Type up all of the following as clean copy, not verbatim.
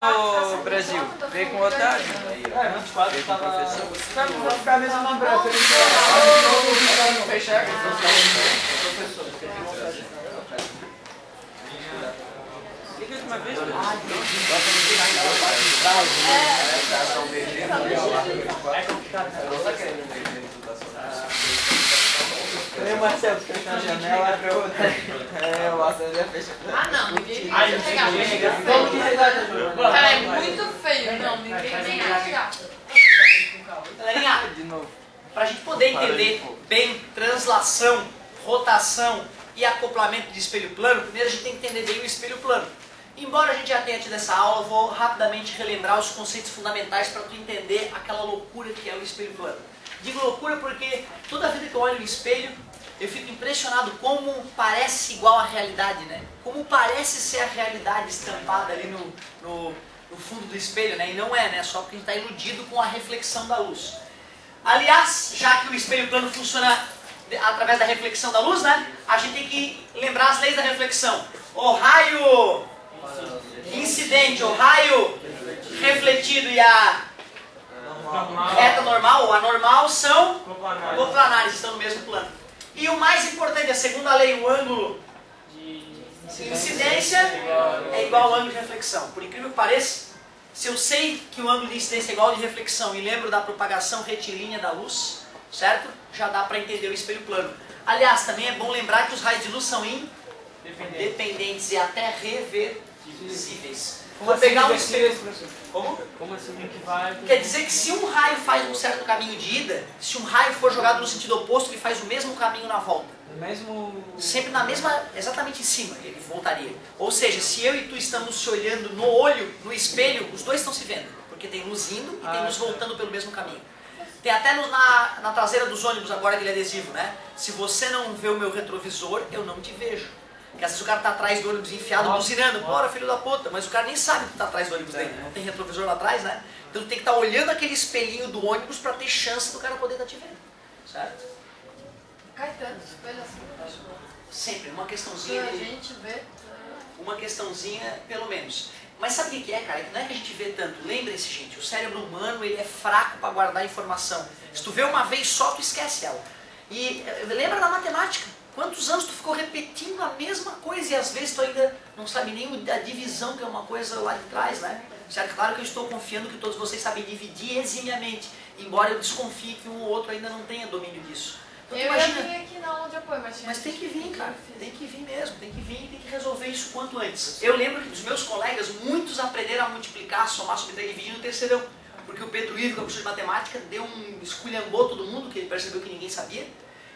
Ô Brasil, veio com o Otávio. Aí, ó. 24 veio com o professor. Sabe, vou ficar mesmo na branca. Não fechar, professor. Liga de uma vez, o Marcelo fechou a janela, o Marcelo já fechou. Ah, não, ninguém vai chegar. Cara, é muito feio, não, ninguém nem vai chegar. Galerinha, pra gente poder entender bem translação, rotação e acoplamento de espelho plano, primeiro a gente tem que entender bem o espelho plano. Embora a gente já tenha tido essa aula, eu vou rapidamente relembrar os conceitos fundamentais para tu entender aquela loucura que é o espelho plano. Digo loucura porque toda vida que eu olho no espelho, eu fico impressionado como parece igual à realidade, né? Como parece ser a realidade estampada ali no fundo do espelho, né? E não é, né? Só porque a gente está iludido com a reflexão da luz. Aliás, já que o espelho plano funciona através da reflexão da luz, né? A gente tem que lembrar as leis da reflexão. O raio incidente, o raio refletido e a reta normal ou anormal são coplanares, estão no mesmo plano. E o mais importante, a segunda lei, o ângulo de incidência é igual ao ângulo de reflexão. Por incrível que pareça, se eu sei que o ângulo de incidência é igual ao de reflexão e lembro da propagação retilínea da luz, certo? Já dá para entender o espelho plano. Aliás, também é bom lembrar que os raios de luz são independentes e até reversíveis. Vou pegar um espelho. Como? Como assim que vai? Quer dizer que se um raio faz um certo caminho de ida, se um raio for jogado no sentido oposto, ele faz o mesmo caminho na volta. Sempre na mesma, exatamente em cima, ele voltaria. Ou seja, se eu e tu estamos se olhando no olho, no espelho, os dois estão se vendo. Porque tem luz indo e tem luz voltando pelo mesmo caminho. Tem até na traseira dos ônibus agora aquele adesivo, né? Se você não vê o meu retrovisor, eu não te vejo. Porque às vezes o cara tá atrás do ônibus enfiado, buzinando, bora filho da puta, mas o cara nem sabe que tá atrás do ônibus dele, não tem retrovisor lá atrás, né? Então tu tem que estar olhando aquele espelhinho do ônibus para ter chance do cara poder estar te vendo, certo? Caetano, espelho assim. Sempre, uma questãozinha. A gente vê. Uma questãozinha, pelo menos. Mas sabe o que é, cara? Não é que a gente vê tanto. Lembrem-se, gente, o cérebro humano ele é fraco para guardar informação. Se tu vê uma vez só, tu esquece ela. E lembra da matemática. Quantos anos tu ficou repetindo a mesma coisa e às vezes tu ainda não sabe nem a divisão, que é uma coisa lá de trás, né? Certo? Claro que eu estou confiando que todos vocês sabem dividir eximiamente, embora eu desconfie que um ou outro ainda não tenha domínio disso. Então, eu imagina, vim aqui na aula de apoio, mas tem que vir, cara. Tem que vir mesmo, tem que vir e tem que resolver isso quanto antes. Eu lembro que dos meus colegas, muitos aprenderam a multiplicar, somar, subtrair e dividir no terceirão. Porque o Pedro Ivo, que é o professor de matemática, deu esculhambou todo mundo, que ele percebeu que ninguém sabia.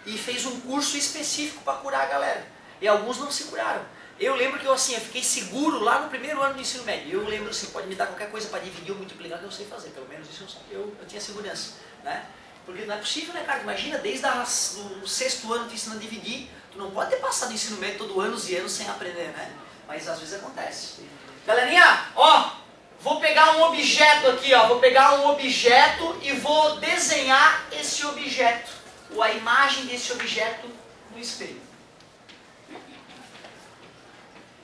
E fez um curso específico para curar a galera. E alguns não se curaram. Eu lembro que eu fiquei seguro lá no primeiro ano do ensino médio. Eu lembro assim, pode me dar qualquer coisa para dividir ou multiplicar que eu sei fazer. Pelo menos isso eu tinha segurança. Né? Porque não é possível, né, cara? Imagina, desde o sexto ano te ensinando a dividir, tu não pode ter passado o ensino médio todo anos e anos sem aprender, né? Mas às vezes acontece. Galerinha, ó, vou pegar um objeto aqui, ó. Vou pegar um objeto e vou desenhar esse objeto. Ou a imagem desse objeto no espelho.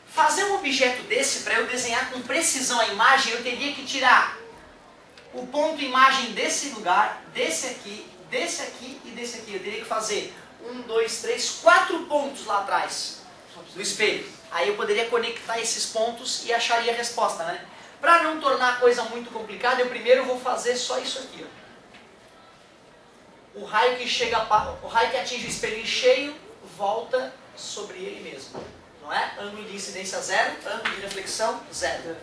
Fazer um objeto desse, para eu desenhar com precisão a imagem, eu teria que tirar o ponto imagem desse lugar, desse aqui e desse aqui. Eu teria que fazer 1, 2, 3, 4 pontos lá atrás do espelho. Aí eu poderia conectar esses pontos e acharia a resposta, né? Para não tornar a coisa muito complicada, eu primeiro vou fazer só isso aqui, ó. O raio que atinge o espelho em cheio volta sobre ele mesmo, não é? Ângulo de incidência zero, ângulo de reflexão zero.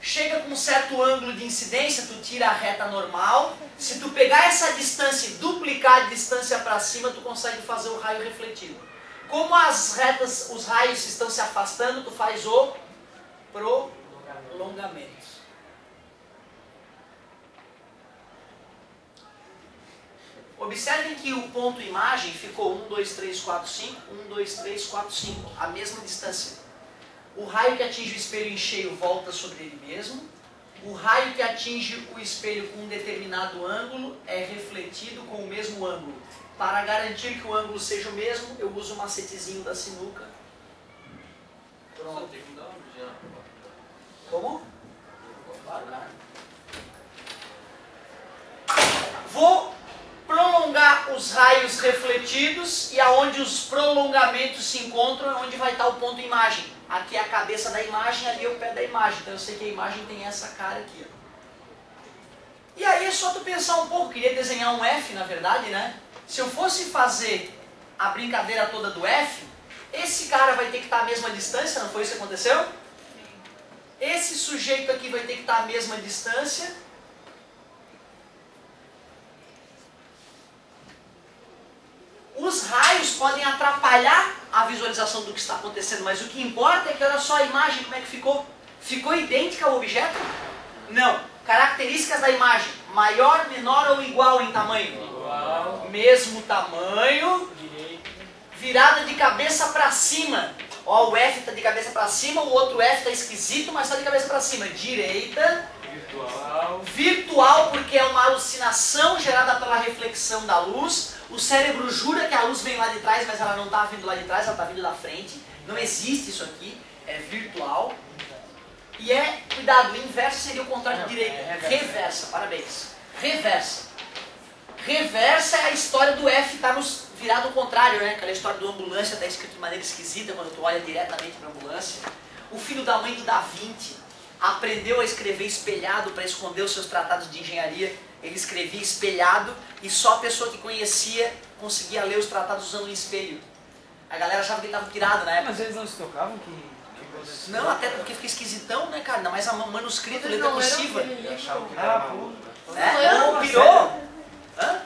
Chega com um certo ângulo de incidência, tu tira a reta normal. Se tu pegar essa distância e duplicar a distância para cima, tu consegue fazer o raio refletido. Como os raios estão se afastando, tu faz o prolongamento. Observem que o ponto imagem ficou 1, 2, 3, 4, 5, 1, 2, 3, 4, 5, a mesma distância. O raio que atinge o espelho em cheio volta sobre ele mesmo. O raio que atinge o espelho com um determinado ângulo é refletido com o mesmo ângulo. Para garantir que o ângulo seja o mesmo, eu uso o macetezinho da sinuca. Pronto. Como? os raios refletidos e aonde os prolongamentos se encontram é onde vai estar o ponto imagem. Aqui é a cabeça da imagem, ali é o pé da imagem. Então eu sei que a imagem tem essa cara aqui. Ó. E aí é só tu pensar um pouco, queria desenhar um F na verdade, né? Se eu fosse fazer a brincadeira toda do F, esse cara vai ter que estar à mesma distância, não foi isso que aconteceu? Esse sujeito aqui vai ter que estar à mesma distância. Os raios podem atrapalhar a visualização do que está acontecendo, mas o que importa é que, olha só a imagem, como é que ficou? Ficou idêntica ao objeto? Não. Características da imagem. Maior, menor ou igual em tamanho? Igual. Mesmo tamanho. Direito. Virada de cabeça para cima. Ó, o F está de cabeça para cima, o outro F está esquisito, mas está de cabeça para cima. Direita. Virtual. Virtual, porque é uma alucinação gerada pela reflexão da luz. O cérebro jura que a luz vem lá de trás, mas ela não está vindo lá de trás, ela está vindo da frente. Não existe isso aqui, é virtual. E é, cuidado, o inverso seria o contrário de direita. Reversa, parabéns. Reversa. Reversa é a história do F estar virado ao contrário, né? Aquela história do ambulância está escrito de maneira esquisita quando tu olha diretamente para a ambulância. O filho da mãe do Da Vinci aprendeu a escrever espelhado para esconder os seus tratados de engenharia. Ele escrevia espelhado e só a pessoa que conhecia conseguia ler os tratados usando um espelho. A galera achava que ele estava pirado na época. Mas eles não se tocavam que... Não, até porque fica esquisitão, né, cara? Ainda mais a manuscrito, letra cursiva. Achavam que era maluco. Não, pirou. Hã?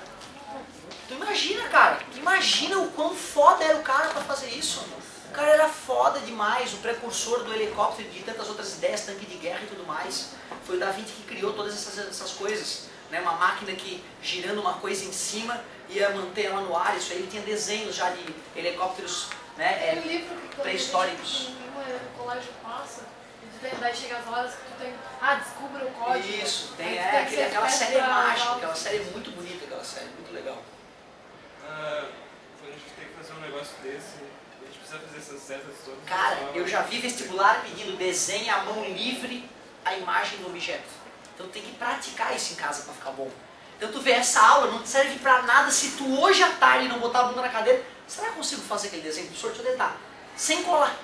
Tu imagina, cara. Tu imagina o quão foda era o cara pra fazer isso. O cara era foda demais, o precursor do helicóptero e de tantas outras ideias, tanque de guerra e tudo mais. Foi o Da Vinci que criou todas essas coisas. Né? Uma máquina que, girando uma coisa em cima, ia manter ela no ar. Isso aí ele tinha desenhos já de helicópteros, né, pré-históricos. O colégio passa, e tu tem, daí chega as horas que tu tem, descubra o código. Isso, tem, tem aquela série mágica, aquela série muito bonita, aquela série muito legal. Quando a gente tem que fazer um negócio desse, a gente precisa fazer essas setas todas. Cara, eu já vi vestibular pedindo desenhe à mão livre a imagem do objeto. Então tem que praticar isso em casa para ficar bom. Então tu vê, essa aula não serve para nada se tu hoje à tarde não botar a bunda na cadeira. Será que eu consigo fazer aquele desenho do professor? Deixa eu tentar. Sem colar.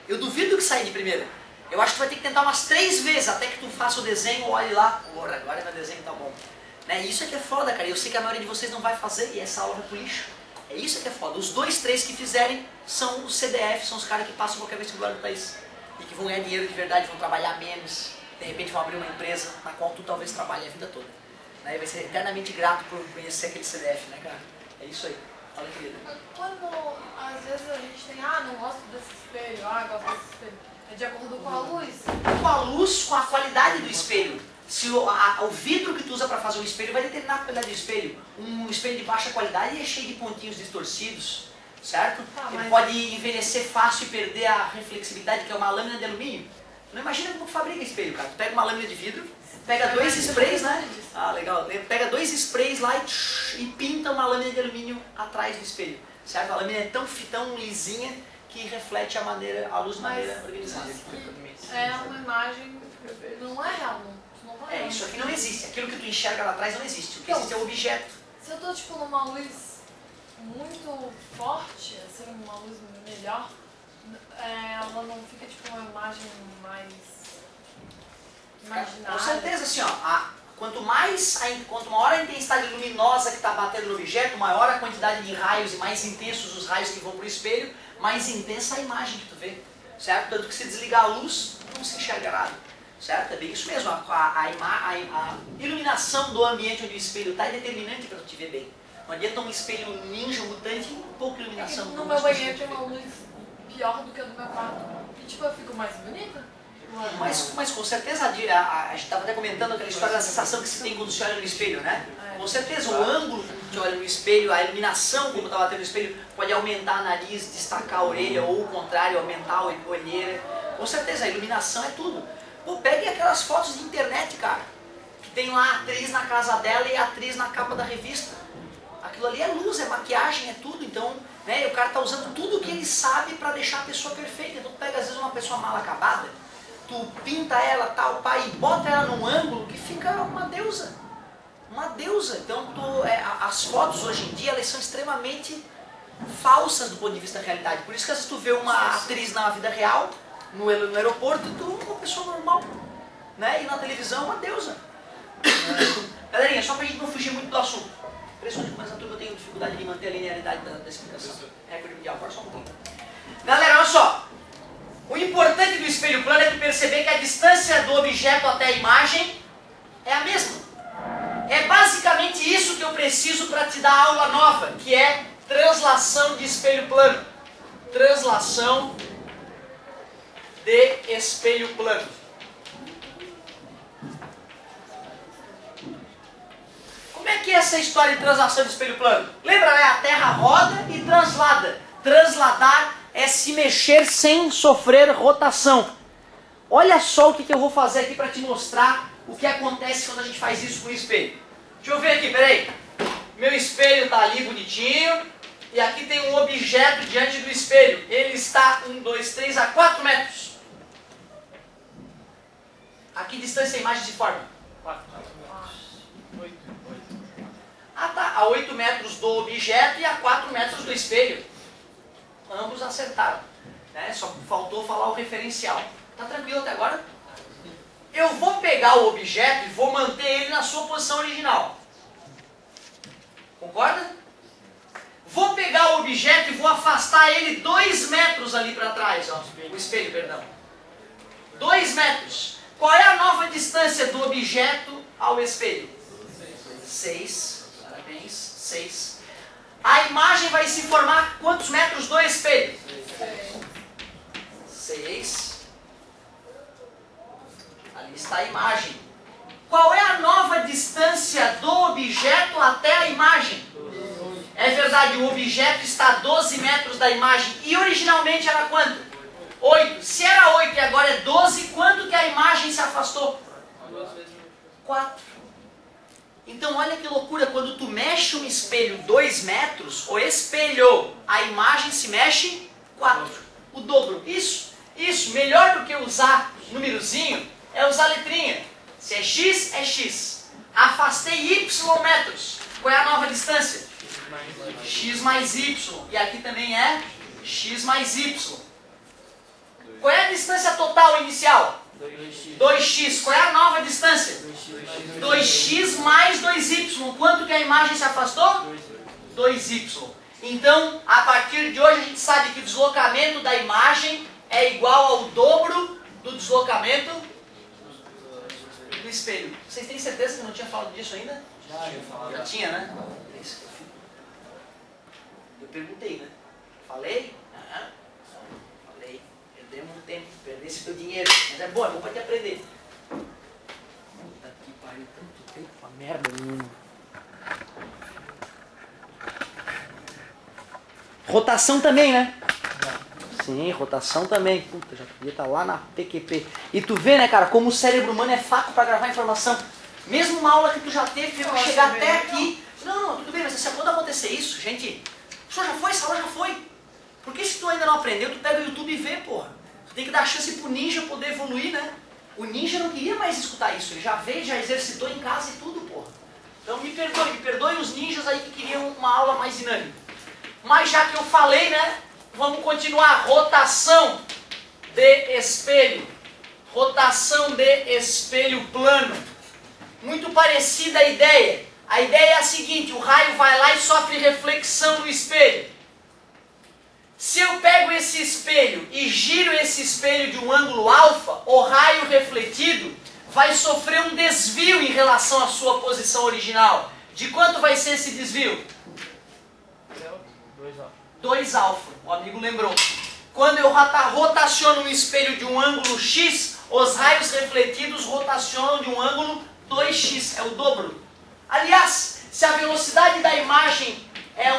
Eu duvido que saia de primeira. Eu acho que tu vai ter que tentar umas 3 vezes até que tu faça o desenho, olhe lá. Porra, agora meu desenho tá bom. Né? Isso é que é foda, cara. Eu sei que a maioria de vocês não vai fazer e essa aula vai pro lixo. É isso que é foda. Os 2, 3 que fizerem são os CDF, são os caras que passam qualquer vestibular do país. E que vão ganhar dinheiro de verdade, vão trabalhar menos. De repente vão abrir uma empresa na qual tu talvez trabalhe a vida toda. Né? E vai ser eternamente grato por conhecer aquele CDF, né, cara? É isso aí. Fala, querida. Quando às vezes a gente tem, não gosto desse espelho, gosto desse espelho. É de acordo com a luz. Com a luz, com a qualidade do espelho. Se o vidro que tu usa para fazer o espelho vai determinar a qualidade do espelho. Um espelho de baixa qualidade é cheio de pontinhos distorcidos, certo? Ele pode envelhecer fácil e perder a reflexividade, que é uma lâmina de alumínio. Não imagina como tu fabrica espelho, cara. Tu pega uma lâmina de vidro, pega 2 sprays, né? Legal. Pega 2 sprays lá e pinta uma lâmina de alumínio atrás do espelho, certo? A lâmina é tão lisinha que reflete a luz de maneira organizada. É uma imagem, não é real, não vai. Isso aqui não existe. Aquilo que tu enxerga lá atrás não existe. O que existe é o objeto. Se eu tô tipo numa luz muito forte, assim, uma luz melhor, ela não fica tipo uma imagem mais imaginária. Com certeza, assim, ó, quanto maior a intensidade luminosa que está batendo no objeto, maior a quantidade de raios e mais intensos os raios que vão para o espelho, mais intensa a imagem que tu vê, certo? Tanto que se desligar a luz, não se enxerga nada, certo? É bem isso mesmo, a iluminação do ambiente onde o espelho está é determinante para tu te ver bem. Não adianta um espelho ninja, mutante, e pouca iluminação. No meu banheiro tem uma luz pior do que a do meu quarto, e tipo, eu fico mais bonita. Mas com certeza, a gente estava até comentando aquela história da sensação que se tem quando se olha no espelho, né? Com certeza, o ângulo que tu olha no espelho, a iluminação como está batendo no espelho, pode aumentar o nariz, destacar a orelha, ou o contrário, aumentar a olheira. Com certeza, a iluminação é tudo. Pô, pegue aquelas fotos de internet, cara, que tem lá a atriz na casa dela e a atriz na capa da revista. Aquilo ali é luz, é maquiagem, é tudo. Então, né, o cara está usando tudo que ele sabe para deixar a pessoa perfeita. Então, tu pega às vezes uma pessoa mal acabada, tu pinta ela, tal, pai, e bota ela num ângulo que fica uma deusa. Uma deusa. Então, as fotos hoje em dia, elas são extremamente falsas do ponto de vista da realidade. Por isso que às vezes tu vê uma atriz na vida real, no aeroporto, e tu uma pessoa normal, né? E na televisão, uma deusa. Galerinha, só pra gente não fugir muito do assunto. Impressionante, mas na turma eu tenho dificuldade de manter a linearidade da explicação. Recorde mundial, agora só um pouquinho. Galera, olha só. O importante do espelho plano é tu perceber que a distância do objeto até a imagem é a mesma. É basicamente isso que eu preciso para te dar aula nova, que é translação de espelho plano. Translação de espelho plano. Como é que é essa história de translação de espelho plano? Lembra, né? A Terra roda e translada. Transladar é se mexer sem sofrer rotação. Olha só o que eu vou fazer aqui para te mostrar o que acontece quando a gente faz isso com o espelho. Deixa eu ver aqui, peraí. Meu espelho está ali bonitinho. E aqui tem um objeto diante do espelho. Ele está 1, 2, 3 a 4 metros. A que distância a imagem se forma? 4 metros. 8. Ah tá, a 8 metros do objeto e a 4 metros do espelho. Ambos acertaram. Né? Só faltou falar o referencial. Tá tranquilo até agora? Eu vou pegar o objeto e vou manter ele na sua posição original. Concorda? Vou pegar o objeto e vou afastar ele 2 metros ali para trás. Ó, o espelho, perdão. 2 metros. Qual é a nova distância do objeto ao espelho? 6. Parabéns. 6. A imagem vai se formar quantos metros do espelho? 6. Ali está a imagem. Qual é a nova distância do objeto até a imagem? É verdade, o objeto está a 12 metros da imagem. E originalmente era quanto? 8. Se era 8 e agora é 12, quanto que a imagem se afastou? 4. Então olha que loucura, quando tu mexe um espelho 2 metros, o espelho, a imagem se mexe 4. O dobro. Isso. Melhor do que usar númerozinho é usar letrinha. Se é x, é x. Afastei y metros. Qual é a nova distância? X mais y. E aqui também é x mais y. Qual é a distância total inicial? 2x. Qual é a nova distância? 2x mais 2y. Quanto que a imagem se afastou? 2y. Então, a partir de hoje, a gente sabe que o deslocamento da imagem é igual ao dobro do deslocamento do espelho. Vocês têm certeza que eu não tinha falado disso ainda? Já tinha, né? Eu perguntei, né? Falei? Falei. Perdemos um tempo, perder esse teu dinheiro. Mas é bom pra te aprender. Puta que pariu, tanto tempo pra merda, menino. Rotação também, né? Sim, rotação também. Puta, já podia estar lá na PQP. E tu vê, né, cara, como o cérebro humano é fraco pra gravar informação. Mesmo uma aula que tu já teve, pra chegar até aqui. Não, tudo bem, mas se quando acontecer isso, gente, o senhor já foi, essa aula já foi. Porque se tu ainda não aprendeu, tu pega o YouTube e vê, porra. Tu tem que dar chance pro ninja poder evoluir, né? O ninja não queria mais escutar isso. Ele já veio, já exercitou em casa e tudo, porra. Então me perdoe os ninjas aí que queriam uma aula mais dinâmica. Mas já que eu falei, né? Vamos continuar. Rotação de espelho. Rotação de espelho plano. Muito parecida a ideia. A ideia é a seguinte, o raio vai lá e sofre reflexão no espelho. Se eu pego esse espelho e giro esse espelho de um ângulo alfa, o raio refletido vai sofrer um desvio em relação à sua posição original. De quanto vai ser esse desvio? 2 alfa, o amigo lembrou. Quando eu rotaciono um espelho de um ângulo x, os raios refletidos rotacionam de um ângulo 2x, é o dobro. Aliás, se a velocidade da imagem é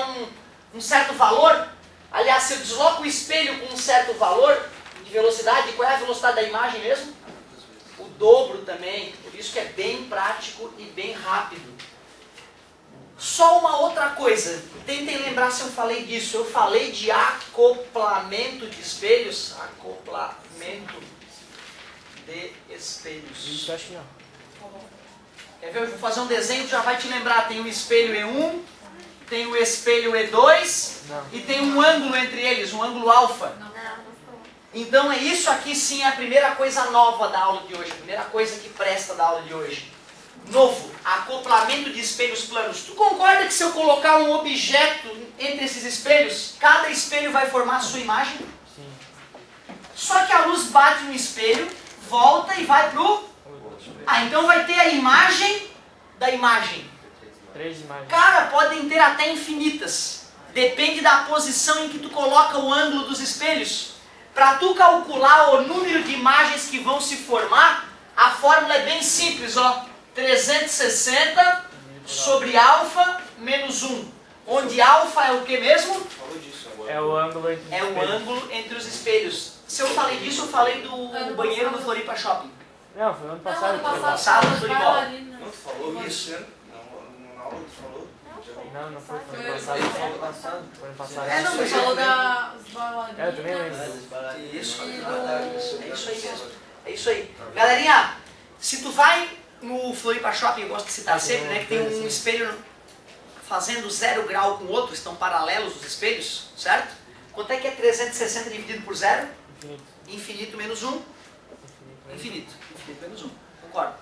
um certo valor, aliás, se eu desloco o espelho com um certo valor de velocidade, qual é a velocidade da imagem mesmo? O dobro também, por isso que é bem prático e bem rápido. Só uma outra coisa, tentem lembrar se eu falei disso. Eu falei de acoplamento de espelhos. Acoplamento de espelhos. Isso eu acho que não. Quer ver? Eu vou fazer um desenho que já vai te lembrar. Tem o espelho E1, tem o espelho E2 e tem um ângulo entre eles, um ângulo alfa. Então é isso aqui sim a primeira coisa nova da aula de hoje, a primeira coisa que presta da aula de hoje. Novo, acoplamento de espelhos planos. Tu concorda que se eu colocar um objeto entre esses espelhos, cada espelho vai formar a sua imagem? Sim. Só que a luz bate no espelho, volta e vai pro... Ah, então vai ter a imagem da imagem. 3 imagens. Cara, podem ter até infinitas. Depende da posição em que tu coloca o ângulo dos espelhos. Para tu calcular o número de imagens que vão se formar, a fórmula é bem simples, ó. 360 sobre alfa menos 1. Onde alfa é o que mesmo? Falou disso agora. É o ângulo entre os É o espelhos. ângulo entre os espelhos. Se eu falei disso, eu falei do banheiro do Floripa Shopping. Não, foi ano passado. Ano passado, passado, as show de bola. bailarinas. Não, tu falou Isso. isso? Na aula tu falou? Não foi Foi ano passado. Foi ano passado. É, não, Você mas falou das bailarinas. Eu também lembro. Isso, E é isso aí mesmo. É isso aí. Galerinha, se tu vai no Floripa Shopping, eu gosto de citar sempre, né, que tem um espelho fazendo 0 grau com o outro, estão paralelos os espelhos, certo? Quanto é que é 360 dividido por 0? Infinito. Infinito menos 1? Infinito. Infinito menos 1, concordo.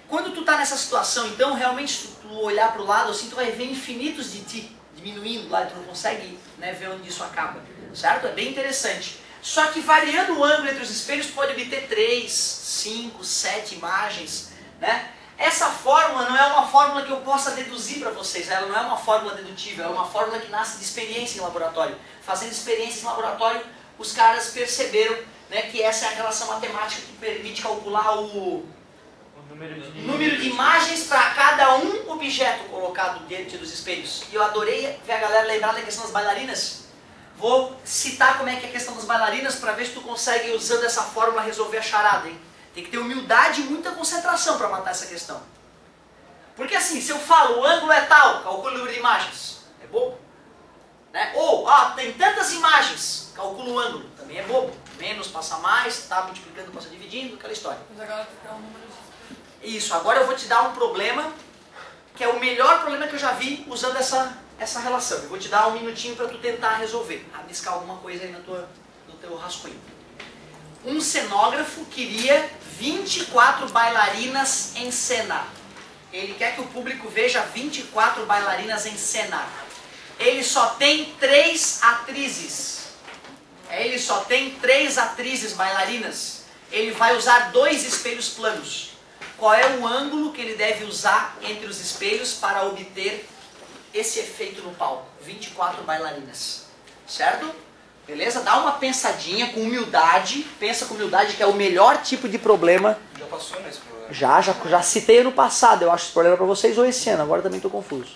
Quando tu tá nessa situação, então, realmente, se tu olhar para o lado, assim, tu vai ver infinitos de ti diminuindo lá, tu não consegue, né, ver onde isso acaba, certo? É bem interessante. Só que variando o ângulo entre os espelhos, tu pode obter 3, 5, 7 imagens, né? Essa fórmula não é uma fórmula que eu possa deduzir para vocês, ela não é uma fórmula dedutível, é uma fórmula que nasce de experiência em laboratório. Fazendo experiência em laboratório, os caras perceberam, né, que essa é a relação matemática que permite calcular o número de imagens para cada um objeto colocado diante dos espelhos. E eu adorei ver a galera lembrar da questão das bailarinas. Vou citar como é que é a questão das bailarinas para ver se tu consegue, usando essa fórmula, resolver a charada, hein? Tem que ter humildade e muita concentração para matar essa questão. Porque assim, se eu falo o ângulo é tal, calcula o número de imagens, é bobo. Né? Ou, tem tantas imagens, calcula o ângulo, também é bobo. Menos passa mais, tá multiplicando, passa dividindo, aquela história. Mas agora tu quer um número de... Isso, agora eu vou te dar um problema, que é o melhor problema que eu já vi usando essa relação. Eu vou te dar um minutinho para tu tentar resolver, rabiscar alguma coisa aí no teu rascunho. Um cenógrafo queria 24 bailarinas em cena. Ele quer que o público veja 24 bailarinas em cena. Ele só tem 3 atrizes. Ele só tem 3 atrizes bailarinas. Ele vai usar 2 espelhos planos. Qual é o ângulo que ele deve usar entre os espelhos para obter esse efeito no palco? 24 bailarinas. Certo? Beleza? Dá uma pensadinha com humildade. Pensa com humildade, que é o melhor tipo de problema. Já passou nesse problema? Já citei ano passado, eu acho esse problema para vocês, ou esse ano. Agora também estou confuso.